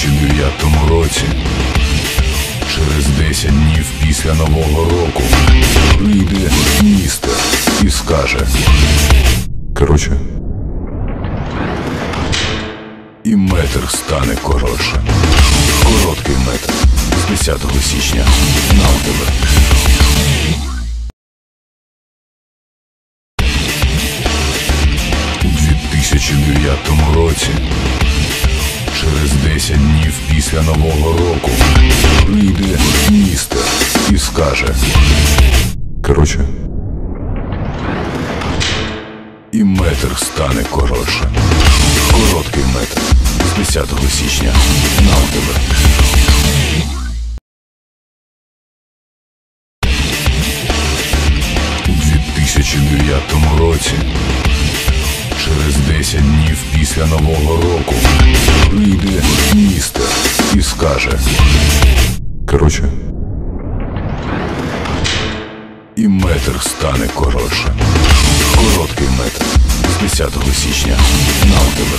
2009 році, через 10 днів після Нового року, прийде містер і скаже: короче, і метр стане коротше. Короткий метр з 10 січня на ОТБ. У 2009 році, через 10 днів після Нового року, прийде містер і скаже: короче, і метр стане коротше. Короткий метр з 10 січня на ОТБ. У 2009 році, через 10 днів після Нового року, прийде містер і скаже: короче, і метр стане коротше. Короткий метр з 10 січня на ОТБ.